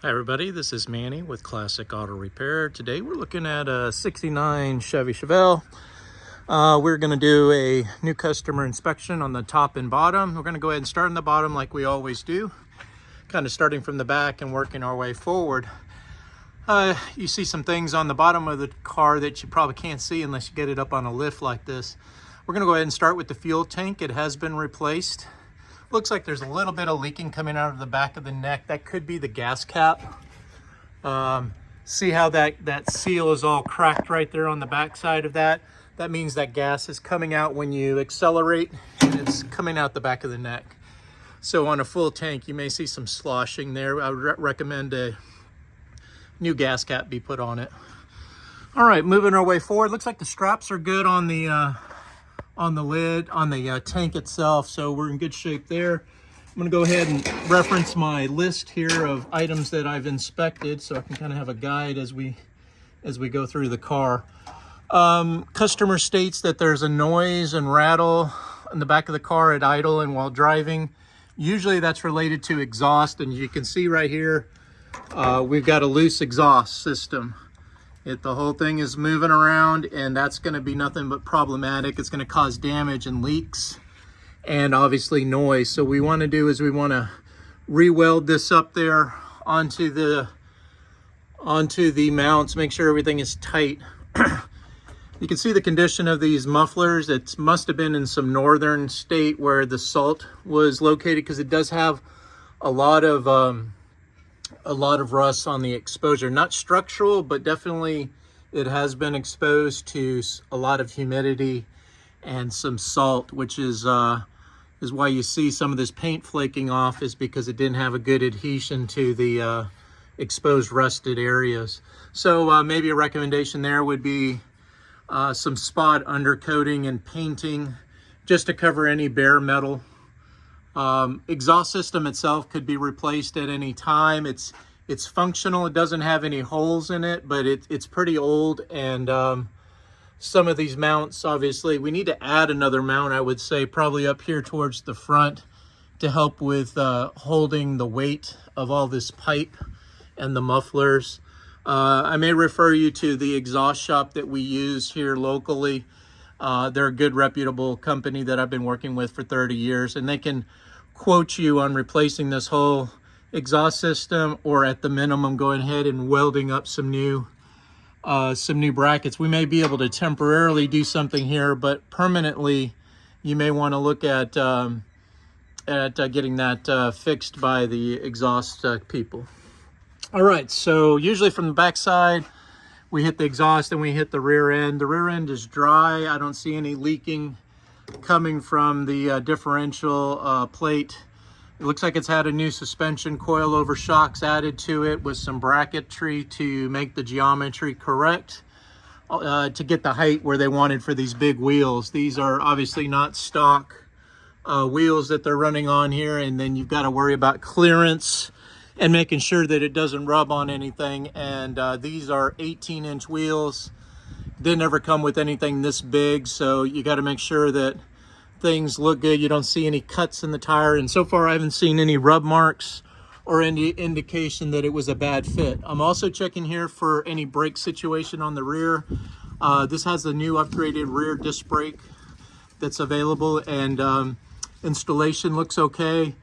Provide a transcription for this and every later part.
Hi everybody, this is Manny with Classic Auto Repair. Today we're looking at a 69 Chevy Chevelle. We're going to do a new customer inspection on the top and bottom. We're going to go ahead and start on the bottom like we always do, kind of starting from the back and working our way forward. You see some things on the bottom of the car that you probably can't see unless you get it up on a lift like this. We're going to go ahead and start with the fuel tank. It has been replaced. Looks like there's a little bit of leaking coming out of the back of the neck. That could be the gas cap. See how that seal is all cracked right there on the back side of that? That means that gas is coming out when you accelerate, and it's coming out the back of the neck. So on a full tank, you may see some sloshing there. I would recommend a new gas cap be put on it. All right, moving our way forward. Looks like the straps are good on the lid, on the tank itself, so we're in good shape there. I'm going to go ahead and reference my list here of items that I've inspected so I can kind of have a guide as we go through the car. Customer states that there's a noise and rattle in the back of the car at idle and while driving. Usually that's related to exhaust, and you can see right here we've got a loose exhaust system. The whole thing is moving around, and that's going to be nothing but problematic. It's going to cause damage and leaks and obviously noise. So what we want to do is we want to re-weld this up there onto the mounts, make sure everything is tight. You can see the condition of these mufflers. It must have been in some northern state where the salt was located, because it does have a lot of rust on the exposure. Not structural, but definitely it has been exposed to a lot of humidity and some salt, which is why you see some of this paint flaking off, is because it didn't have a good adhesion to the exposed rusted areas. So maybe a recommendation there would be some spot undercoating and painting just to cover any bare metal. Exhaust system itself could be replaced at any time. It's functional. It doesn't have any holes in it, but it's pretty old, and some of these mounts, obviously we need to add another mount, I would say probably up here towards the front, to help with holding the weight of all this pipe and the mufflers. I may refer you to the exhaust shop that we use here locally. They're a good, reputable company that I've been working with for 30 years, and they can quote you on replacing this whole exhaust system, or at the minimum going ahead and welding up some new brackets. We may be able to temporarily do something here, but permanently you may want to look at getting that fixed by the exhaust people. All right, so usually from the back side we hit the exhaust and we hit the rear end. The rear end is dry. I don't see any leaking coming from the differential plate. It looks like it's had a new suspension coil-over shocks added to it with some bracketry to make the geometry correct, to get the height where they wanted for these big wheels. These are obviously not stock wheels that they're running on here, and then you've got to worry about clearance and making sure that it doesn't rub on anything. And these are 18-inch wheels. Didn't ever come with anything this big, so you got to make sure that things look good. You don't see any cuts in the tire, and so far I haven't seen any rub marks or any indication that it was a bad fit. I'm also checking here for any brake situation on the rear. This has the new upgraded rear disc brake that's available, and installation looks okay.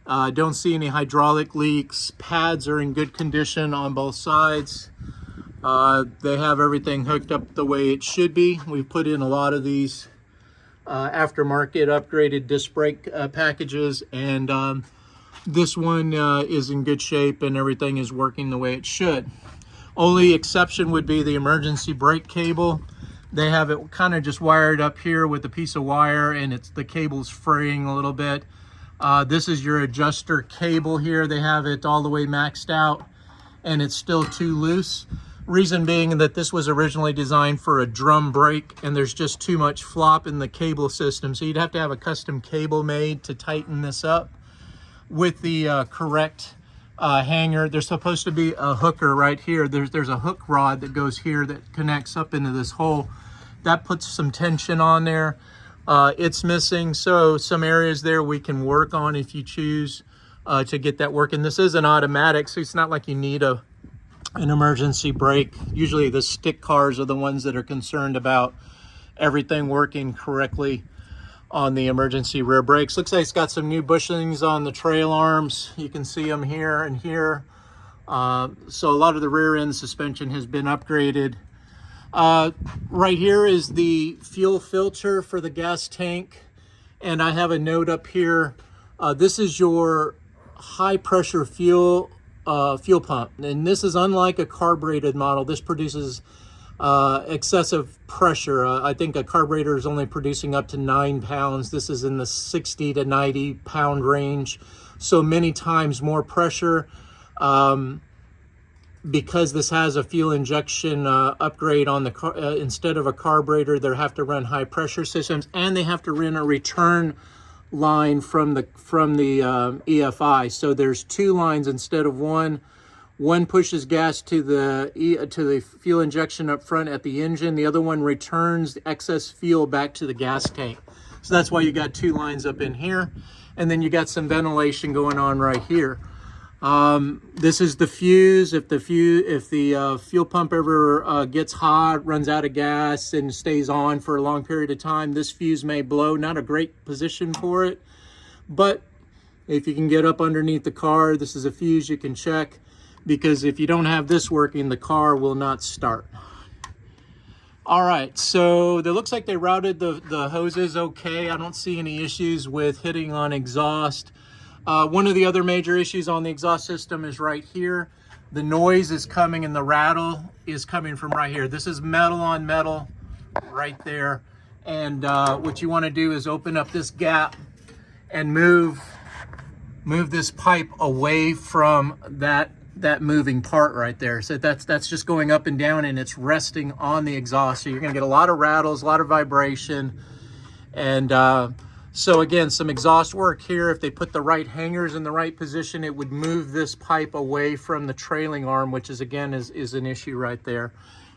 Don't see any hydraulic leaks. Pads are in good condition on both sides. They have everything hooked up the way it should be. We've put in a lot of these aftermarket upgraded disc brake packages, and this one is in good shape and everything is working the way it should. Only exception would be the emergency brake cable. They have it kind of just wired up here with a piece of wire, and the cable's fraying a little bit. This is your adjuster cable here. They have it all the way maxed out, and it's still too loose. Reason being that this was originally designed for a drum brake, and there's just too much flop in the cable system. So you'd have to have a custom cable made to tighten this up with the correct hanger. There's supposed to be a hooker right here. There's a hook rod that goes here that connects up into this hole. That puts some tension on there. It's missing, so some areas there we can work on if you choose. to get that working. This is an automatic, so it's not like you need an emergency brake. Usually the stick cars are the ones that are concerned about everything working correctly on the emergency rear brakes. Looks like it's got some new bushings on the trail arms. You can see them here and here. So a lot of the rear end suspension has been upgraded. Right here is the fuel filter for the gas tank. And I have a note up here. This is your high pressure fuel pump. And this is unlike a carbureted model. This produces excessive pressure. I think a carburetor is only producing up to 9 pounds. This is in the 60 to 90 pound range. So many times more pressure. Because this has a fuel injection upgrade on the car, instead of a carburetor, they have to run high pressure systems, and they have to run a return line from the EFI. So there's 2 lines instead of one. One pushes gas to the fuel injection up front at the engine. The other one returns the excess fuel back to the gas tank. So that's why you got 2 lines up in here, and then you got some ventilation going on right here. This is the fuse. If the fuel pump ever gets hot, runs out of gas, and stays on for a long period of time, this fuse may blow. Not a great position for it, but if you can get up underneath the car, this is a fuse you can check, because if you don't have this working, the car will not start. All right, so it looks like they routed the hoses okay. I don't see any issues with hitting on exhaust. One of the other major issues on the exhaust system is right here. The noise is coming and the rattle is coming from right here. This is metal on metal right there. And what you want to do is open up this gap and move this pipe away from that moving part right there. So that's just going up and down, and it's resting on the exhaust. So you're going to get a lot of rattles, a lot of vibration. And so again, some exhaust work here. If they put the right hangers in the right position, it would move this pipe away from the trailing arm, which is again is an issue right there.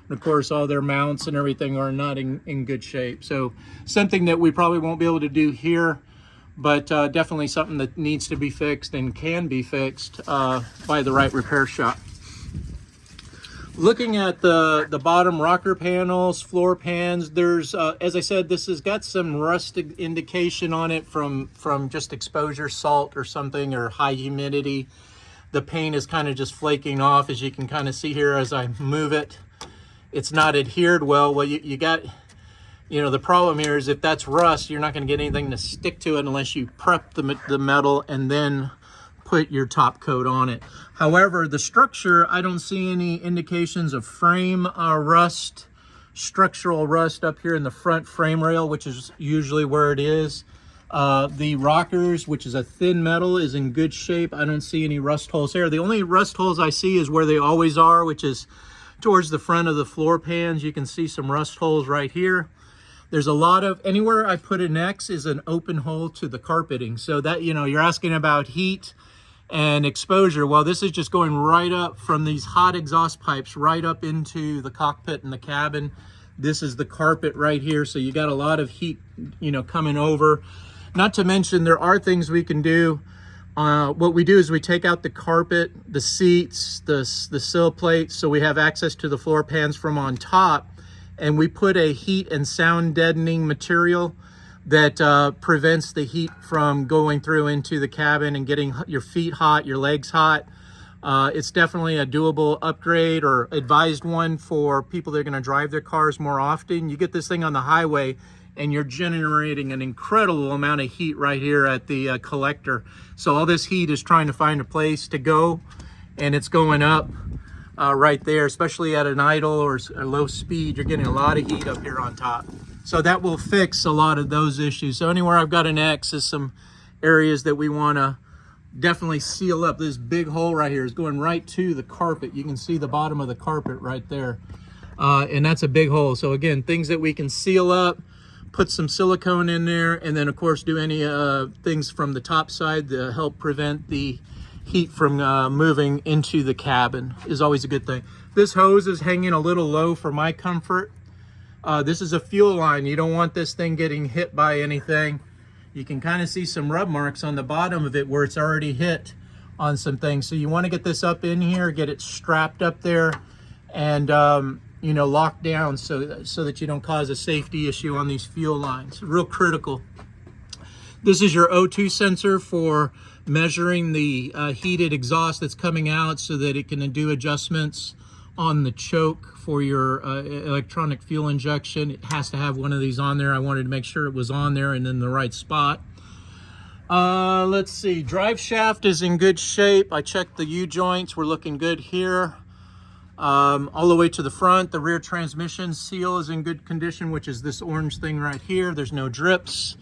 And of course, all their mounts and everything are not in good shape. So something that we probably won't be able to do here, but definitely something that needs to be fixed and can be fixed by the right repair shop. Looking at the bottom rocker panels, floor pans, there's, as I said, this has got some rust indication on it from just exposure, salt or something, or high humidity. The paint is kind of just flaking off, as you can kind of see here as I move it. It's not adhered well. Well, you got, the problem here is if that's rust, you're not going to get anything to stick to it unless you prep the metal and then put your top coat on it. However, the structure, I don't see any indications of frame rust, structural rust up here in the front frame rail, which is usually where it is. The rockers, which is a thin metal, is in good shape. I don't see any rust holes there. The only rust holes I see is where they always are, which is towards the front of the floor pans. You can see some rust holes right here. There's a lot of, anywhere I put an X is an open hole to the carpeting. So that, you're asking about heat and exposure. Well, this is just going right up from these hot exhaust pipes right up into the cockpit and the cabin. This is the carpet right here. So you got a lot of heat, coming over. Not to mention, there are things we can do. What we do is we take out the carpet, the seats, the sill plates, so we have access to the floor pans from on top. And we put a heat and sound deadening material that prevents the heat from going through into the cabin and getting your feet hot, your legs hot. It's definitely a doable upgrade, or advised one for people that are going to drive their cars more often. You get this thing on the highway and you're generating an incredible amount of heat right here at the collector. So all this heat is trying to find a place to go, and it's going up right there, especially at an idle or a low speed. You're getting a lot of heat up here on top. So that will fix a lot of those issues. So anywhere I've got an X is some areas that we want to definitely seal up. This big hole right here is going right to the carpet. You can see the bottom of the carpet right there. And that's a big hole. So again, things that we can seal up, put some silicone in there, and then of course do any things from the top side to help prevent the heat from moving into the cabin is always a good thing. This hose is hanging a little low for my comfort. This is a fuel line. You don't want this thing getting hit by anything. You can kind of see some rub marks on the bottom of it where it's already hit on some things. So you want to get this up in here, get it strapped up there, and you know, locked down so that you don't cause a safety issue on these fuel lines. Real critical. This is your O2 sensor for measuring the heated exhaust that's coming out so that it can do adjustments on the choke for your electronic fuel injection. It has to have one of these on there. I wanted to make sure it was on there and in the right spot. Let's see, drive shaft is in good shape. I checked the U-joints, we're looking good here. All the way to the front, the rear transmission seal is in good condition, which is this orange thing right here. There's no drips.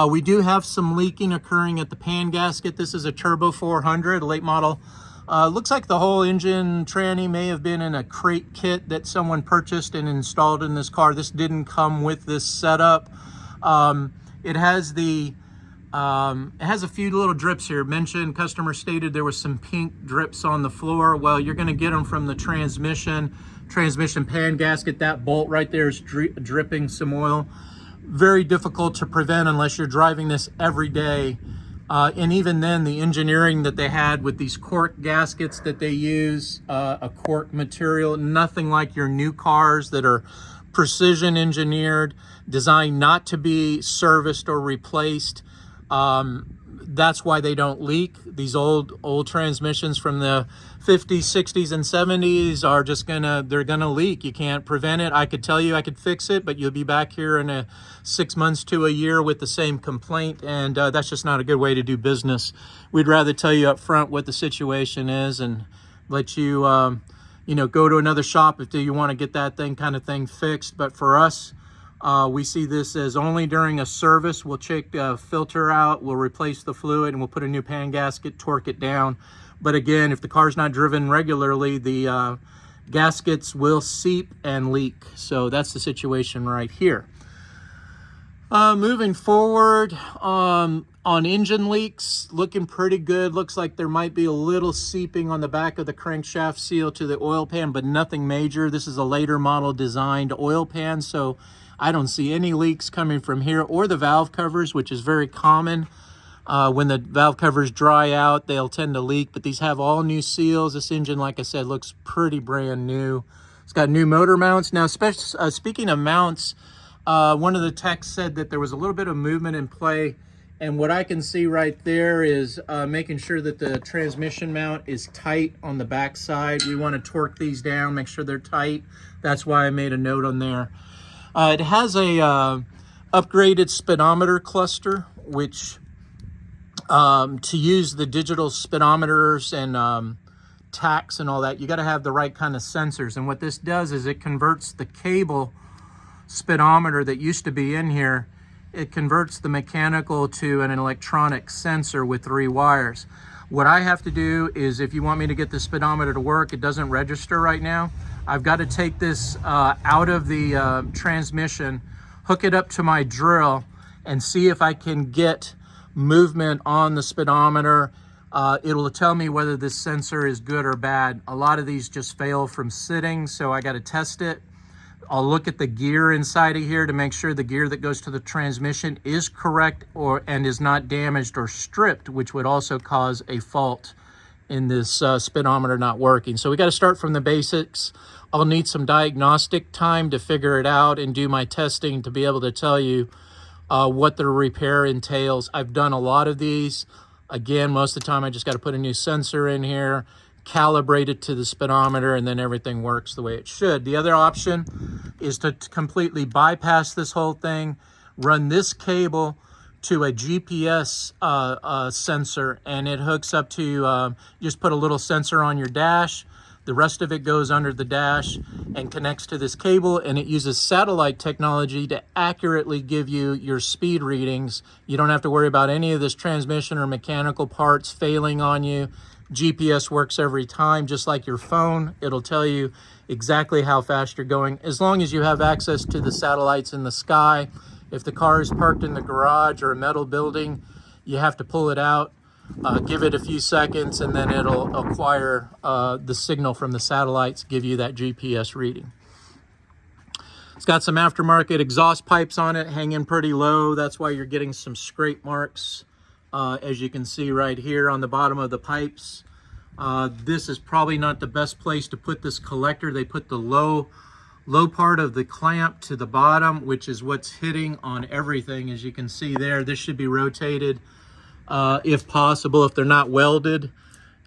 We do have some leaking occurring at the pan gasket. This is a Turbo 400, a late model. Looks like the whole engine tranny may have been in a crate kit that someone purchased and installed in this car. This didn't come with this setup. It has a few little drips here. Mentioned, customer stated there was some pink drips on the floor. Well, you're going to get them from the transmission pan gasket. That bolt right there is dripping some oil. Very difficult to prevent unless you're driving this every day. And even then, the engineering that they had with these cork gaskets that they use, a cork material, nothing like your new cars that are precision engineered, designed not to be serviced or replaced. That's why they don't leak. These old transmissions from the 50s, 60s, and 70s are just they're gonna leak. You can't prevent it. I could tell you I could fix it, but you'll be back here in 6 months to a year with the same complaint, and that's just not a good way to do business. We'd rather tell you up front what the situation is and let you, you know, go to another shop if you want to get that kind of thing fixed. But for us, we see this as only during a service. We'll check the filter out, we'll replace the fluid, and we'll put a new pan gasket, torque it down. But again, if the car's not driven regularly, the gaskets will seep and leak. So that's the situation right here. Moving forward, on engine leaks, looking pretty good. Looks like there might be a little seeping on the back of the crankshaft seal to the oil pan, but nothing major. This is a later model designed oil pan, so I don't see any leaks coming from here or the valve covers, which is very common. When the valve covers dry out, they'll tend to leak, but these have all new seals. This engine, like I said, looks pretty brand new. It's got new motor mounts. Now, speaking of mounts, one of the techs said that there was a little bit of movement in play, and what I can see right there is making sure that the transmission mount is tight on the back side. We want to torque these down, make sure they're tight. That's why I made a note on there. It has a upgraded speedometer cluster, which to use the digital speedometers and tacks and all that, you got to have the right kind of sensors. And what this does is it converts the cable speedometer that used to be in here, it converts the mechanical to an electronic sensor with 3 wires. What I have to do is, if you want me to get the speedometer to work, it doesn't register right now. I've got to take this out of the transmission, hook it up to my drill, and see if I can get movement on the speedometer. It'll tell me whether this sensor is good or bad. A lot of these just fail from sitting, so I got to test it. I'll look at the gear inside of here to make sure the gear that goes to the transmission is correct and is not damaged or stripped, which would also cause a fault in this speedometer not working. So we got to start from the basics. I'll need some diagnostic time to figure it out and do my testing to be able to tell you what the repair entails. I've done a lot of these. Again, most of the time I just got to put a new sensor in here, calibrate it to the speedometer, and then everything works the way it should. The other option is to completely bypass this whole thing, run this cable to a GPS sensor, and it hooks up to, just put a little sensor on your dash. The rest of it goes under the dash and connects to this cable, and it uses satellite technology to accurately give you your speed readings. You don't have to worry about any of this transmission or mechanical parts failing on you. GPS works every time, just like your phone. It'll tell you exactly how fast you're going, as long as you have access to the satellites in the sky. If the car is parked in the garage or a metal building, you have to pull it out, give it a few seconds, and then it'll acquire the signal from the satellites, give you that GPS reading. It's got some aftermarket exhaust pipes on it, hanging pretty low. That's why you're getting some scrape marks as you can see right here on the bottom of the pipes. This is probably not the best place to put this collector. They put the low part of the clamp to the bottom, which is what's hitting on everything. As you can see there, this should be rotated if possible, if they're not welded.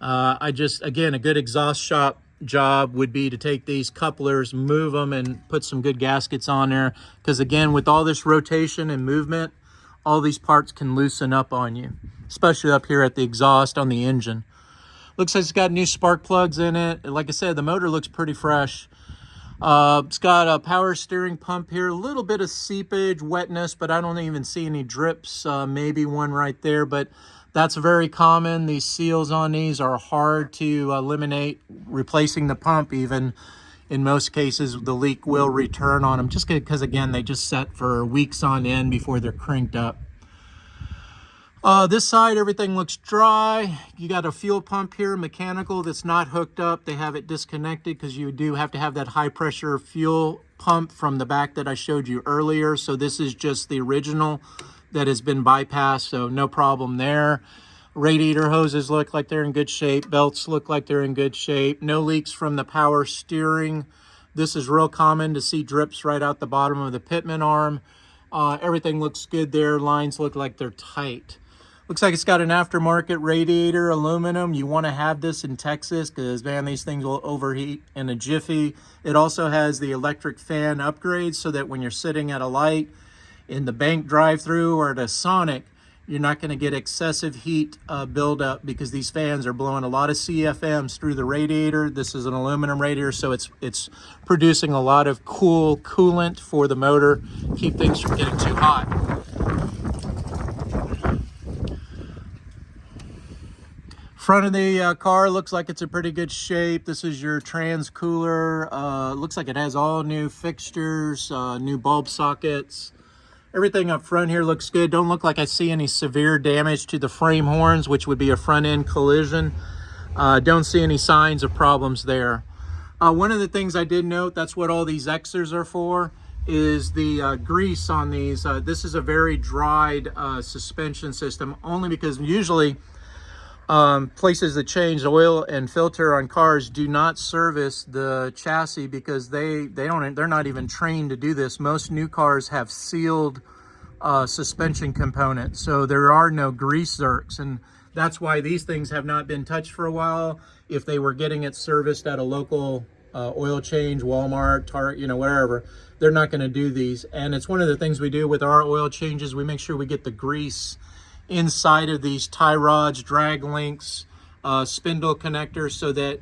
Again, a good exhaust shop job would be to take these couplers, move them, and put some good gaskets on there, because again, with all this rotation and movement, all these parts can loosen up on you, especially up here at the exhaust on the engine. Looks like it's got new spark plugs in it. Like I said, the motor looks pretty fresh. It's got a power steering pump here, a little bit of seepage, wetness, but I don't even see any drips. Maybe one right there, but that's very common. These seals on these are hard to eliminate. Replacing the pump, even in most cases, the leak will return on them, just because, again, they just set for weeks on end before they're cranked up. This side, everything looks dry. You got a fuel pump here, mechanical, that's not hooked up. They have it disconnected because you do have to have that high pressure fuel pump from the back that I showed you earlier. So this is just the original that has been bypassed, so no problem there. Radiator hoses look like they're in good shape. Belts look like they're in good shape. No leaks from the power steering. This is real common to see drips right out the bottom of the pitman arm. Everything looks good there. Lines look like they're tight. Looks like it's got an aftermarket radiator, aluminum. You want to have this in Texas because, man, these things will overheat in a jiffy. It also has the electric fan upgrade so that when you're sitting at a light in the bank drive-through or at a Sonic, you're not going to get excessive heat buildup, because these fans are blowing a lot of CFMs through the radiator. This is an aluminum radiator, so it's producing a lot of coolant for the motor, keep things from getting too hot. Front of the car looks like it's in pretty good shape. This is your trans cooler. Looks like it has all new fixtures, new bulb sockets. Everything up front here looks good. Don't look like I see any severe damage to the frame horns, which would be a front end collision. Don't see any signs of problems there. One of the things I did note, that's what all these Xers are for, is the grease on these. This is a very dried suspension system, only because usually places that change oil and filter on cars do not service the chassis, because they're not even trained to do this. Most new cars have sealed suspension components, so there are no grease zerks, and that's why these things have not been touched for a while. If they were getting it serviced at a local oil change, Walmart, Target, wherever, they're not going to do these. And it's one of the things we do with our oil changes. We make sure we get the grease inside of these tie rods, drag links, spindle connectors, so that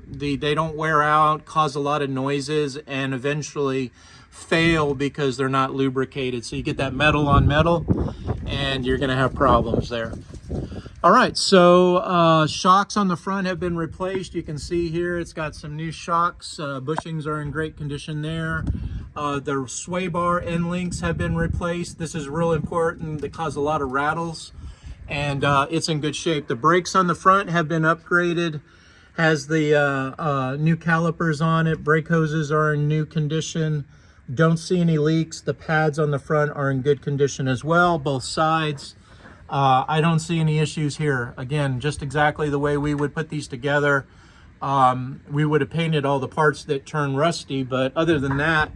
they don't wear out, cause a lot of noises, and eventually fail because they're not lubricated. So you get that metal on metal, and you're going to have problems there. All right, so shocks on the front have been replaced. You can see here it's got some new shocks. Bushings are in great condition there. The sway bar end links have been replaced. This is real important. They cause a lot of rattles, and it's in good shape. The brakes on the front have been upgraded. Has the new calipers on it. Brake hoses are in new condition. Don't see any leaks. The pads on the front are in good condition as well, both sides. I don't see any issues here. Again, just exactly the way we would put these together. We would have painted all the parts that turn rusty, but other than that,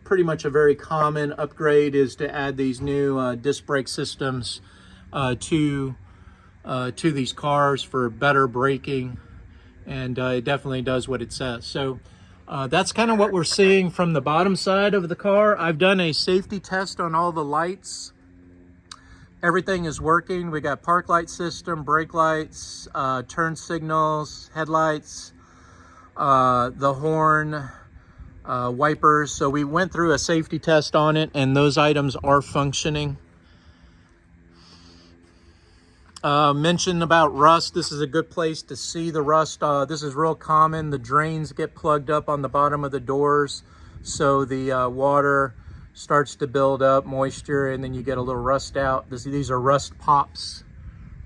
pretty much a very common upgrade is to add these new disc brake systems to these cars for better braking, and it definitely does what it says. So that's kind of what we're seeing from the bottom side of the car. I've done a safety test on all the lights. Everything is working. We got park light system, brake lights, turn signals, headlights, the horn, wipers. So we went through a safety test on it, and those items are functioning. Mentioned about rust. This is a good place to see the rust. This is real common. The drains get plugged up on the bottom of the doors, so the water starts to build up moisture, and then you get a little rust out. These are rust pops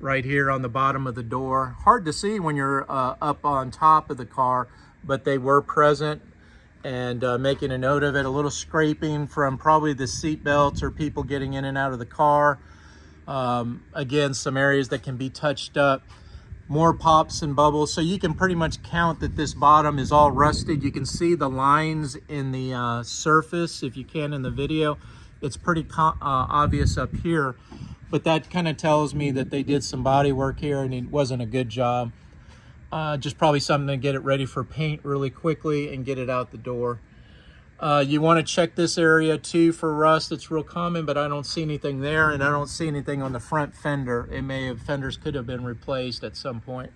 right here on the bottom of the door. Hard to see when you're up on top of the car, but they were present, and making a note of it. A little scraping from probably the seat belts or people getting in and out of the car. Again, some areas that can be touched up, more pops and bubbles. So you can pretty much count that this bottom is all rusted. You can see the lines in the surface if you can in the video. It's pretty obvious up here, but that kind of tells me that they did some body work here and it wasn't a good job. Just probably something to get it ready for paint really quickly and get it out the door. You want to check this area too for rust. It's real common, but I don't see anything there, and I don't see anything on the front fender. Fenders could have been replaced at some point.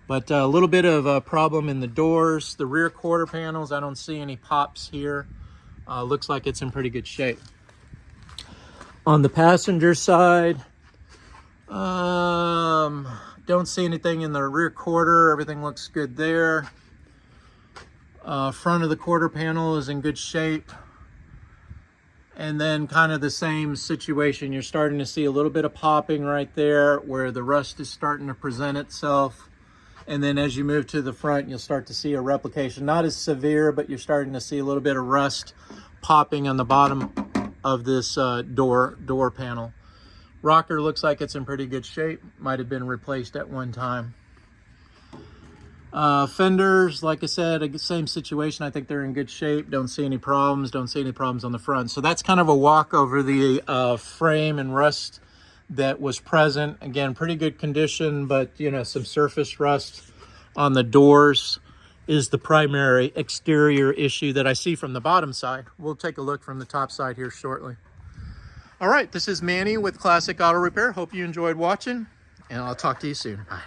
But a little bit of a problem in the doors. The rear quarter panels, I don't see any pops here. Looks like it's in pretty good shape. On the passenger side, don't see anything in the rear quarter. Everything looks good there. Front of the quarter panel is in good shape. And then kind of the same situation. You're starting to see a little bit of popping right there where the rust is starting to present itself. And then as you move to the front, you'll start to see a replication. Not as severe, but you're starting to see a little bit of rust popping on the bottom of this door panel. Rocker looks like it's in pretty good shape. Might have been replaced at one time. Fenders, like I said, same situation. I think they're in good shape. Don't see any problems. Don't see any problems on the front. So that's kind of a walk over the frame and rust that was present. Again, pretty good condition, but you know, some surface rust on the doors is the primary exterior issue that I see from the bottom side. We'll take a look from the top side here shortly. All right, this is Manny with Classic Auto Repair. Hope you enjoyed watching, and I'll talk to you soon. Bye.